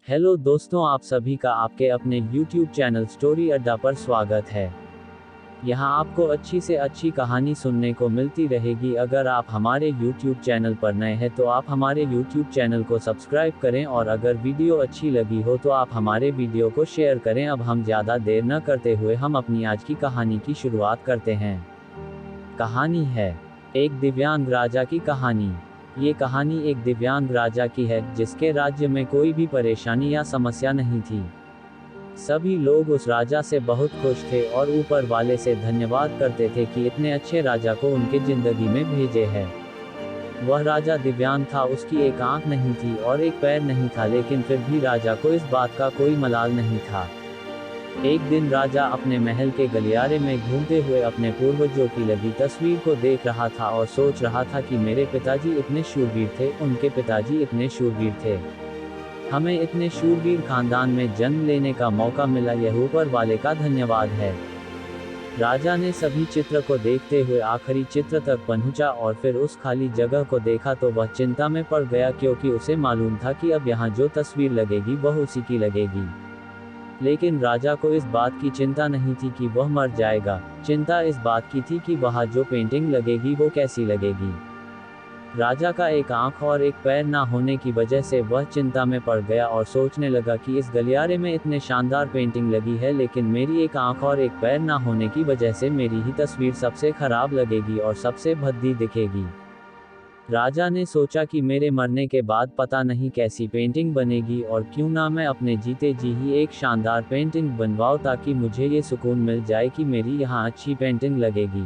Hello दोस्तों, आप सभी का आपके अपने YouTube चैनल स्टोरी अड्डा पर स्वागत है। यहाँ आपको अच्छी से अच्छी कहानी सुनने को मिलती रहेगी। अगर आप हमारे YouTube चैनल पर नए हैं तो आप हमारे YouTube चैनल को सब्सक्राइब करें और अगर वीडियो अच्छी लगी हो तो आप हमारे वीडियो को शेयर करें। अब हम ज़्यादा देर न करते हुए हम अपनी आज की कहानी की शुरुआत करते हैं। कहानी है एक दिव्यांग राजा की कहानी। ये कहानी एक दिव्यांग राजा की है जिसके राज्य में कोई भी परेशानी या समस्या नहीं थी। सभी लोग उस राजा से बहुत खुश थे और ऊपर वाले से धन्यवाद करते थे कि इतने अच्छे राजा को उनके जिंदगी में भेजे है। वह राजा दिव्यांग था, उसकी एक आंख नहीं थी और एक पैर नहीं था, लेकिन फिर भी राजा को इस बात का कोई मलाल नहीं था। एक दिन राजा अपने महल के गलियारे में घूमते हुए अपने पूर्वजों की लगी तस्वीर को देख रहा था और सोच रहा था कि मेरे पिताजी इतने शूरवीर थे, उनके पिताजी इतने शूरवीर थे। हमें इतने शूरवीर खानदान में जन्म लेने का मौका मिला, यह ऊपर वाले का धन्यवाद है। राजा ने सभी चित्र को देखते हुए आखिरी चित्र तक पहुंचा और फिर उस खाली जगह को देखा तो वह चिंता में पड़ गया, क्योंकि उसे मालूम था कि अब यहाँ जो तस्वीर लगेगी वह उसी की लगेगी। लेकिन राजा को इस बात की चिंता नहीं थी कि वह मर जाएगा, चिंता इस बात की थी कि वहाँ जो पेंटिंग लगेगी वो कैसी लगेगी। राजा का एक आंख और एक पैर ना होने की वजह से वह चिंता में पड़ गया और सोचने लगा कि इस गलियारे में इतने शानदार पेंटिंग लगी है, लेकिन मेरी एक आंख और एक पैर ना होने की वजह से मेरी ही तस्वीर सबसे खराब लगेगी और सबसे भद्दी दिखेगी। राजा ने सोचा कि मेरे मरने के बाद पता नहीं कैसी पेंटिंग बनेगी, और क्यों ना मैं अपने जीते जी ही एक शानदार पेंटिंग बनवाऊं, ताकि मुझे ये सुकून मिल जाए कि मेरी यहाँ अच्छी पेंटिंग लगेगी।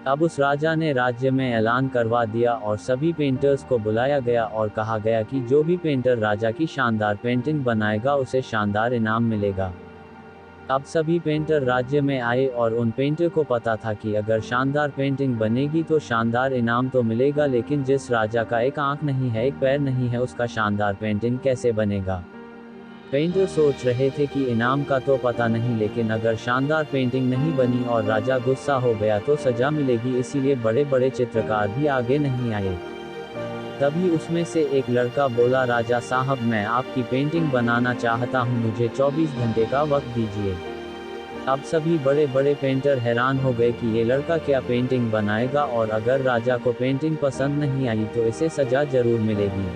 अब उस राजा ने राज्य में ऐलान करवा दिया और सभी पेंटर्स को बुलाया गया और कहा गया कि जो भी पेंटर राजा की शानदार पेंटिंग बनाएगा उसे शानदार इनाम मिलेगा। अब सभी पेंटर राज्य में आए और उन पेंटर को पता था कि अगर शानदार पेंटिंग बनेगी तो शानदार इनाम तो मिलेगा, लेकिन जिस राजा का एक आंख नहीं है, एक पैर नहीं है, उसका शानदार पेंटिंग कैसे बनेगा। पेंटर सोच रहे थे कि इनाम का तो पता नहीं, लेकिन अगर शानदार पेंटिंग नहीं बनी और राजा गुस्सा हो गया तो सजा मिलेगी, इसीलिए बड़े बड़े चित्रकार भी आगे नहीं आए। तभी उसमें से एक लड़का बोला, राजा साहब, मैं आपकी पेंटिंग बनाना चाहता हूँ, मुझे 24 घंटे का वक्त दीजिए। अब सभी बड़े बड़े पेंटर हैरान हो गए कि ये लड़का क्या पेंटिंग बनाएगा, और अगर राजा को पेंटिंग पसंद नहीं आई तो इसे सजा जरूर मिलेगी।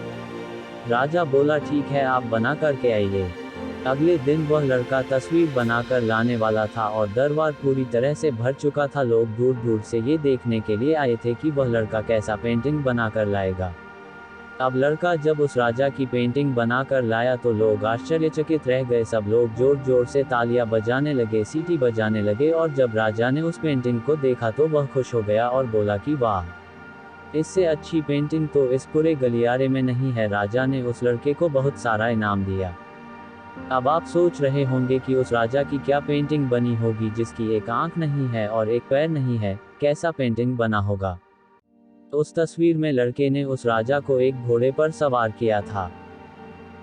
राजा बोला, ठीक है, आप बना करके आइए। अगले दिन वह लड़का तस्वीर बनाकर लाने वाला था और दरबार पूरी तरह से भर चुका था। लोग दूर दूर से ये देखने के लिए आए थे कि वह लड़का कैसा पेंटिंग बनाकर लाएगा। अब लड़का जब उस राजा की पेंटिंग बनाकर लाया तो लोग आश्चर्यचकित रह गए। सब लोग जोर जोर से तालियां बजाने लगे, सीटी बजाने लगे, और जब राजा ने उस पेंटिंग को देखा तो वह खुश हो गया और बोला कि वाह, इससे अच्छी पेंटिंग तो इस पूरे गलियारे में नहीं है। राजा ने उस लड़के को बहुत सारा इनाम दिया। अब आप सोच रहे होंगे कि उस राजा की क्या पेंटिंग बनी होगी जिसकी एक आंख नहीं है और एक पैर नहीं है, कैसा पेंटिंग बना होगा। उस तस्वीर में लड़के ने उस राजा को एक घोड़े पर सवार किया था।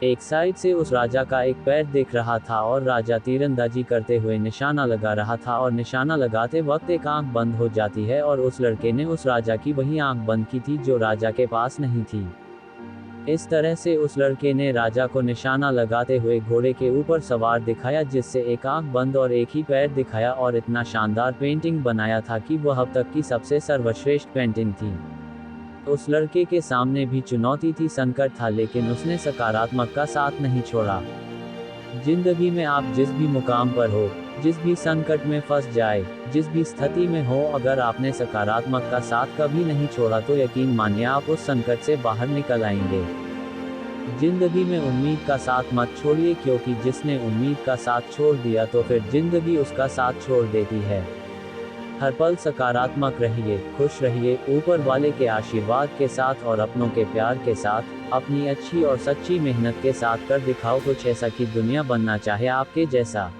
एक साइड से उस राजा का एक पैर दिख रहा था और राजा तीरंदाजी करते हुए निशाना लगा रहा था, और निशाना लगाते वक्त एक आंख बंद हो जाती है, और उस लड़के ने उस राजा की वही आंख बंद की थी जो राजा के पास नहीं थी। इस तरह से उस लड़के ने राजा को निशाना लगाते हुए घोड़े के ऊपर सवार दिखाया, जिससे एक आंख बंद और एक ही पैर दिखाया, और इतना शानदार पेंटिंग बनाया था कि वह अब तक की सबसे सर्वश्रेष्ठ पेंटिंग थी। उस लड़के के सामने भी चुनौती थी, संकट था, लेकिन उसने सकारात्मक का साथ नहीं छोड़ा। जिंदगी में आप जिस भी मुकाम पर हो, जिस भी संकट में फंस जाए, जिस भी स्थिति में हो, अगर आपने सकारात्मक का साथ कभी नहीं छोड़ा तो यकीन मानिए आप उस संकट से बाहर निकल आएंगे। जिंदगी में उम्मीद का साथ मत छोड़िए, क्योंकि जिसने उम्मीद का साथ छोड़ दिया तो फिर जिंदगी उसका साथ छोड़ देती है। हर पल सकारात्मक रहिए, खुश रहिए, ऊपर वाले के आशीर्वाद के साथ और अपनों के प्यार के साथ, अपनी अच्छी और सच्ची मेहनत के साथ कर दिखाओ कुछ ऐसा कि दुनिया बनना चाहे आपके जैसा।